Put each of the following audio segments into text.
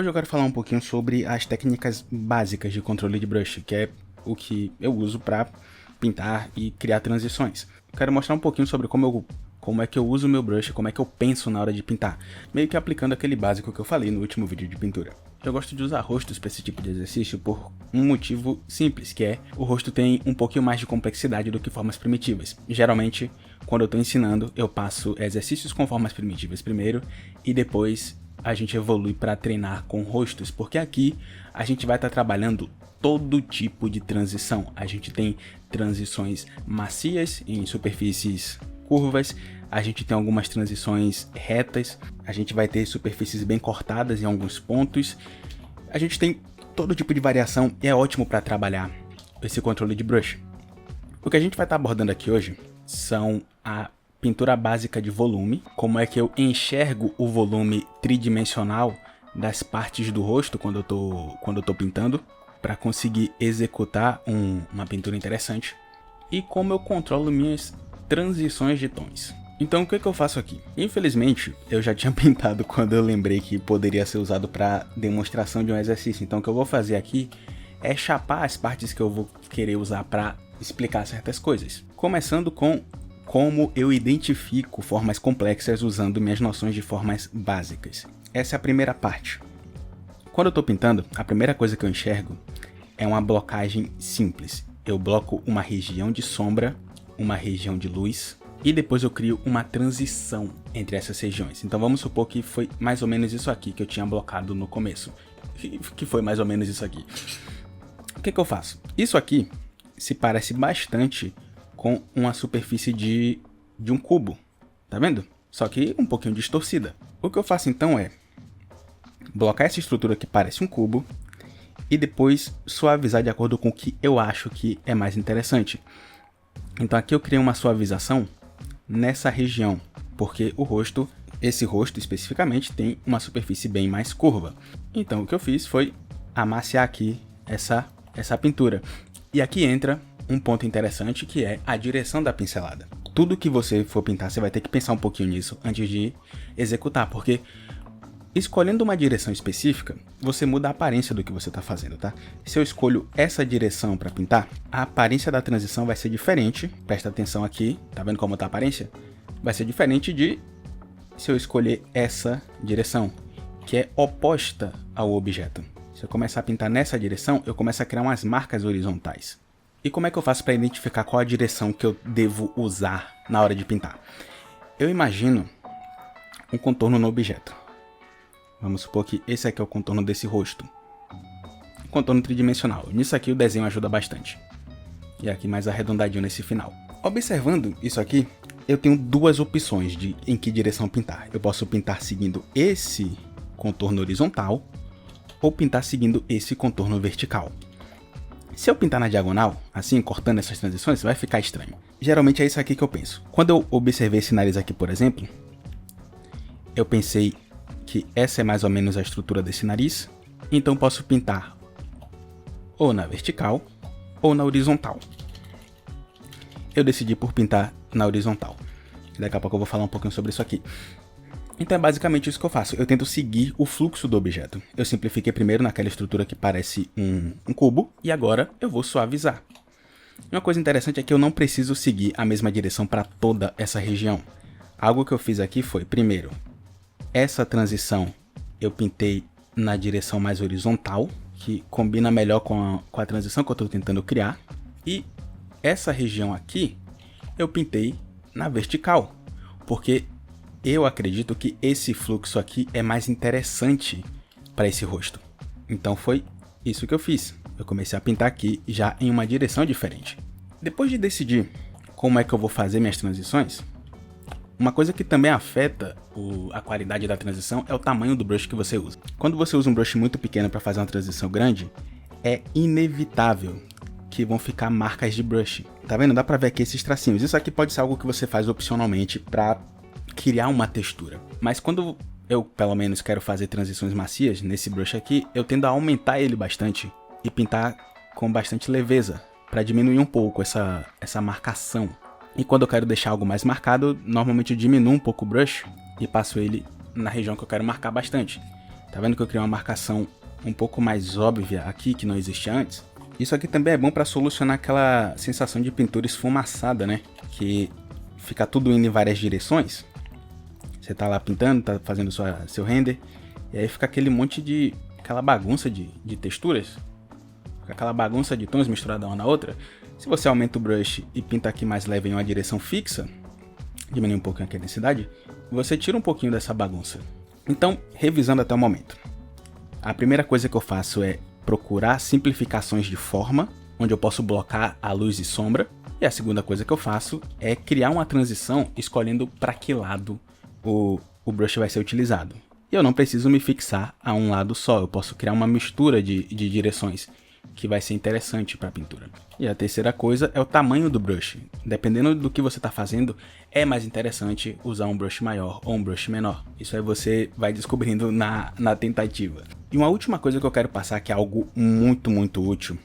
Hoje eu quero falar um pouquinho sobre as técnicas básicas de controle de brush, que é o que eu uso para pintar e criar transições. Eu quero mostrar um pouquinho sobre como é que eu uso o meu brush, como é que eu penso na hora de pintar, meio que aplicando aquele básico que eu falei no último vídeo de pintura. Eu gosto de usar rostos para esse tipo de exercício por um motivo simples, que é o rosto tem um pouquinho mais de complexidade do que formas primitivas. Geralmente, quando eu estou ensinando, eu passo exercícios com formas primitivas primeiro e depois a gente evolui para treinar com rostos, porque aqui a gente vai estar trabalhando todo tipo de transição. A gente tem transições macias em superfícies curvas, a gente tem algumas transições retas, a gente vai ter superfícies bem cortadas em alguns pontos. A gente tem todo tipo de variação e é ótimo para trabalhar esse controle de brush. O que a gente vai estar abordando aqui hoje são a pintura básica de volume, como é que eu enxergo o volume tridimensional das partes do rosto quando eu tô pintando, para conseguir executar uma pintura interessante, e como eu controlo minhas transições de tons. Então o que eu faço aqui? Infelizmente, eu já tinha pintado quando eu lembrei que poderia ser usado para demonstração de um exercício, então o que eu vou fazer aqui é chapar as partes que eu vou querer usar para explicar certas coisas, começando com como eu identifico formas complexas usando minhas noções de formas básicas. Essa é a primeira parte. Quando eu estou pintando, a primeira coisa que eu enxergo é uma blocagem simples. Eu bloco uma região de sombra, uma região de luz, e depois eu crio uma transição entre essas regiões. Então vamos supor que foi mais ou menos isso aqui que eu tinha blocado no começo. Que foi mais ou menos isso aqui. O que eu faço? Isso aqui se parece bastante com uma superfície de um cubo, tá vendo? Só que um pouquinho distorcida. O que eu faço então é blocar essa estrutura que parece um cubo e depois suavizar de acordo com o que eu acho que é mais interessante. Então aqui eu criei uma suavização nessa região, porque esse rosto especificamente tem uma superfície bem mais curva. Então o que eu fiz foi amaciar aqui essa pintura. E aqui entra um ponto interessante, que é a direção da pincelada. Tudo que você for pintar, você vai ter que pensar um pouquinho nisso antes de executar, porque escolhendo uma direção específica, você muda a aparência do que você está fazendo, tá? Se eu escolho essa direção para pintar, a aparência da transição vai ser diferente. Presta atenção aqui, tá vendo como tá a aparência? Vai ser diferente de se eu escolher essa direção, que é oposta ao objeto. Se eu começar a pintar nessa direção, eu começo a criar umas marcas horizontais. E como é que eu faço para identificar qual a direção que eu devo usar na hora de pintar? Eu imagino um contorno no objeto. Vamos supor que esse aqui é o contorno desse rosto. Contorno tridimensional. Nisso aqui o desenho ajuda bastante. E aqui mais arredondadinho nesse final. Observando isso aqui, eu tenho duas opções de em que direção pintar. Eu posso pintar seguindo esse contorno horizontal ou pintar seguindo esse contorno vertical. Se eu pintar na diagonal, assim, cortando essas transições, vai ficar estranho. Geralmente é isso aqui que eu penso. Quando eu observei esse nariz aqui, por exemplo, eu pensei que essa é mais ou menos a estrutura desse nariz, então posso pintar ou na vertical ou na horizontal. Eu decidi por pintar na horizontal. Daqui a pouco eu vou falar um pouquinho sobre isso aqui. Então é basicamente isso que eu faço. Eu tento seguir o fluxo do objeto. Eu simplifiquei primeiro naquela estrutura que parece um cubo, e agora eu vou suavizar. Uma coisa interessante é que eu não preciso seguir a mesma direção para toda essa região. Algo que eu fiz aqui foi, primeiro, essa transição eu pintei na direção mais horizontal, que combina melhor com a transição que eu estou tentando criar. E essa região aqui eu pintei na vertical, porque eu acredito que esse fluxo aqui é mais interessante para esse rosto. Então foi isso que eu fiz. Eu comecei a pintar aqui já em uma direção diferente. Depois de decidir como é que eu vou fazer minhas transições, uma coisa que também afeta a qualidade da transição é o tamanho do brush que você usa. Quando você usa um brush muito pequeno para fazer uma transição grande, é inevitável que vão ficar marcas de brush. Tá vendo? Dá para ver aqui esses tracinhos. Isso aqui pode ser algo que você faz opcionalmente para criar uma textura. Mas quando eu, pelo menos, quero fazer transições macias nesse brush aqui, eu tendo a aumentar ele bastante e pintar com bastante leveza, para diminuir um pouco essa marcação. E quando eu quero deixar algo mais marcado, normalmente eu diminuo um pouco o brush e passo ele na região que eu quero marcar bastante. Tá vendo que eu criei uma marcação um pouco mais óbvia aqui, que não existia antes? Isso aqui também é bom para solucionar aquela sensação de pintura esfumaçada, né? Que fica tudo indo em várias direções. Você tá lá pintando, tá fazendo seu render, e aí fica aquele monte de... aquela bagunça de texturas. Fica aquela bagunça de tons misturada uma na outra. Se você aumenta o brush e pinta aqui mais leve em uma direção fixa, diminui um pouquinho a densidade, você tira um pouquinho dessa bagunça. Então, revisando até o momento. A primeira coisa que eu faço é procurar simplificações de forma, onde eu posso blocar a luz e sombra. E a segunda coisa que eu faço é criar uma transição escolhendo para que lado o brush vai ser utilizado. E eu não preciso me fixar a um lado só, eu posso criar uma mistura de direções, que vai ser interessante para a pintura. E a terceira coisa é o tamanho do brush. Dependendo do que você está fazendo, é mais interessante usar um brush maior ou um brush menor. Isso aí você vai descobrindo na tentativa. E uma última coisa que eu quero passar, que é algo muito, muito útil,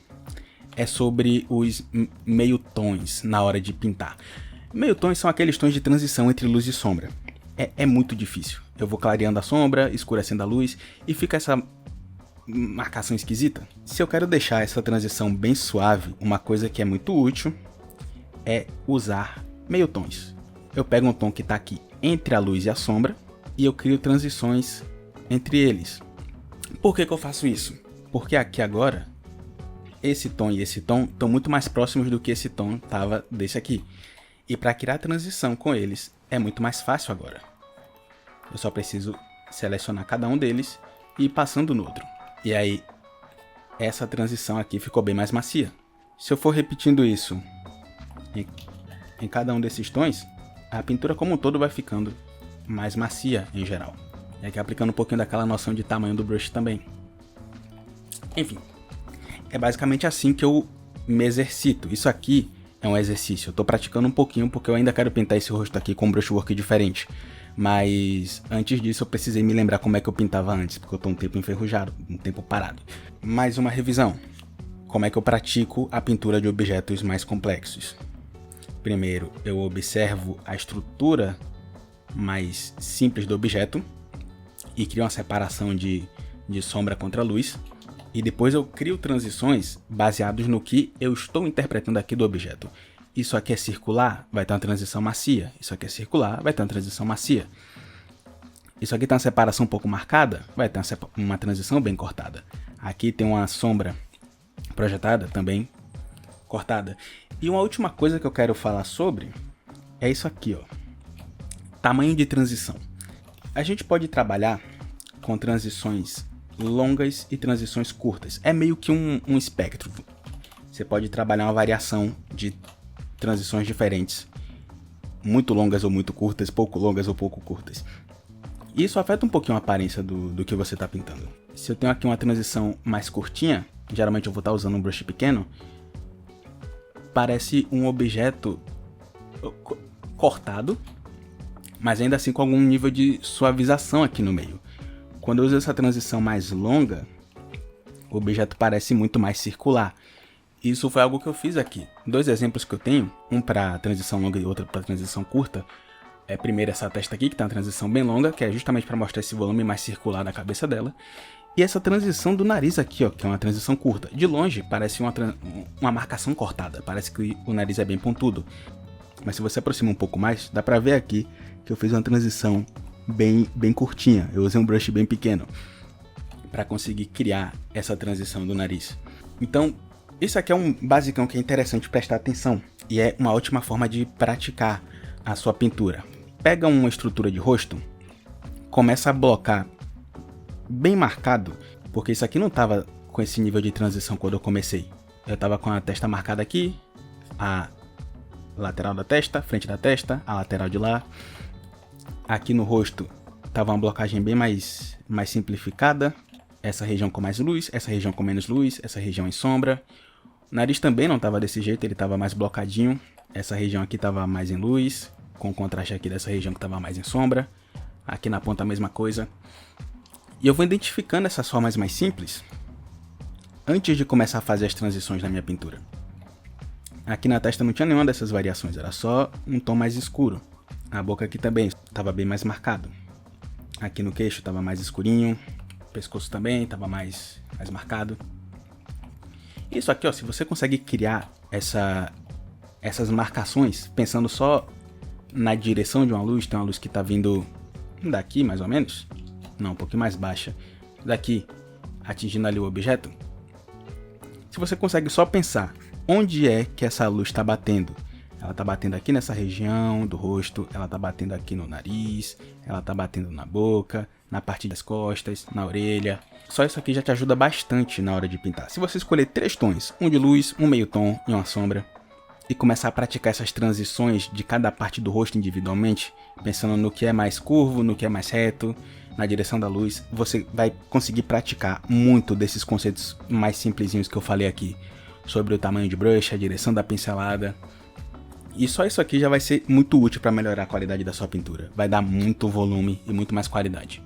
é sobre os meio tons na hora de pintar. Meio tons são aqueles tons de transição entre luz e sombra. É muito difícil. Eu vou clareando a sombra, escurecendo a luz e fica essa marcação esquisita. Se eu quero deixar essa transição bem suave, uma coisa que é muito útil é usar meio tons. Eu pego um tom que está aqui entre a luz e a sombra e eu crio transições entre eles. Por que eu faço isso? Porque aqui agora esse tom e esse tom estão muito mais próximos do que esse tom estava desse aqui. E para criar transição com eles é muito mais fácil agora. Eu só preciso selecionar cada um deles e ir passando no outro. E aí, essa transição aqui ficou bem mais macia. Se eu for repetindo isso em cada um desses tons, a pintura como um todo vai ficando mais macia em geral. E aqui aplicando um pouquinho daquela noção de tamanho do brush também. Enfim, é basicamente assim que eu me exercito. Isso aqui é um exercício. Eu tô praticando um pouquinho porque eu ainda quero pintar esse rosto aqui com um brushwork diferente. Mas antes disso eu precisei me lembrar como é que eu pintava antes, porque eu tô um tempo enferrujado, um tempo parado. Mais uma revisão. Como é que eu pratico a pintura de objetos mais complexos? Primeiro, eu observo a estrutura mais simples do objeto e crio uma separação de sombra contra luz. E depois eu crio transições baseados no que eu estou interpretando aqui do objeto. Isso aqui é circular, vai ter uma transição macia. Isso aqui é circular, vai ter uma transição macia. Isso aqui tem uma separação um pouco marcada, vai ter uma transição bem cortada. Aqui tem uma sombra projetada, também cortada. E uma última coisa que eu quero falar sobre é isso aqui, ó. Tamanho de transição. A gente pode trabalhar com transições longas e transições curtas. É meio que um espectro. Você pode trabalhar uma variação de transições diferentes, muito longas ou muito curtas, pouco longas ou pouco curtas. Isso afeta um pouquinho a aparência do que você está pintando. Se eu tenho aqui uma transição mais curtinha, geralmente eu vou estar usando um brush pequeno, parece um objeto cortado, mas ainda assim com algum nível de suavização aqui no meio. Quando eu uso essa transição mais longa, o objeto parece muito mais circular. Isso foi algo que eu fiz aqui. Dois exemplos que eu tenho, um para transição longa e outro para transição curta. Primeiro essa testa aqui, que tem uma transição bem longa, que é justamente para mostrar esse volume mais circular da cabeça dela. E essa transição do nariz aqui, ó, que é uma transição curta. De longe, parece uma marcação cortada, parece que o nariz é bem pontudo. Mas se você aproxima um pouco mais, dá pra ver aqui que eu fiz uma transição bem curtinha. Eu usei um brush bem pequeno para conseguir criar essa transição do nariz. Então, isso aqui é um basicão que é interessante prestar atenção. E é uma ótima forma de praticar a sua pintura. Pega uma estrutura de rosto, começa a blocar bem marcado, porque isso aqui não estava com esse nível de transição quando eu comecei. Eu estava com a testa marcada aqui, a lateral da testa, frente da testa, a lateral de lá. Aqui no rosto estava uma blocagem bem mais simplificada. Essa região com mais luz, essa região com menos luz, essa região em sombra. O nariz também não estava desse jeito, ele estava mais blocadinho. Essa região aqui estava mais em luz, com o contraste aqui dessa região que estava mais em sombra. Aqui na ponta a mesma coisa. E eu vou identificando essas formas mais simples antes de começar a fazer as transições na minha pintura. Aqui na testa não tinha nenhuma dessas variações, era só um tom mais escuro. A boca aqui também estava bem mais marcado. Aqui no queixo estava mais escurinho. pescoço também tava mais marcado. Isso aqui, ó, se você consegue criar essas marcações, pensando só na direção de uma luz, tem uma luz que tá vindo daqui, mais ou menos, não, um pouquinho mais baixa, daqui, atingindo ali o objeto. Se você consegue só pensar onde é que essa luz está batendo, ela tá batendo aqui nessa região do rosto, ela tá batendo aqui no nariz, ela tá batendo na boca, na parte das costas, na orelha. Só isso aqui já te ajuda bastante na hora de pintar. Se você escolher 3 tons, um de luz, um meio tom e uma sombra, e começar a praticar essas transições de cada parte do rosto individualmente, pensando no que é mais curvo, no que é mais reto, na direção da luz, você vai conseguir praticar muito desses conceitos mais simplesinhos que eu falei aqui, sobre o tamanho de brush, a direção da pincelada. E só isso aqui já vai ser muito útil para melhorar a qualidade da sua pintura. Vai dar muito volume e muito mais qualidade.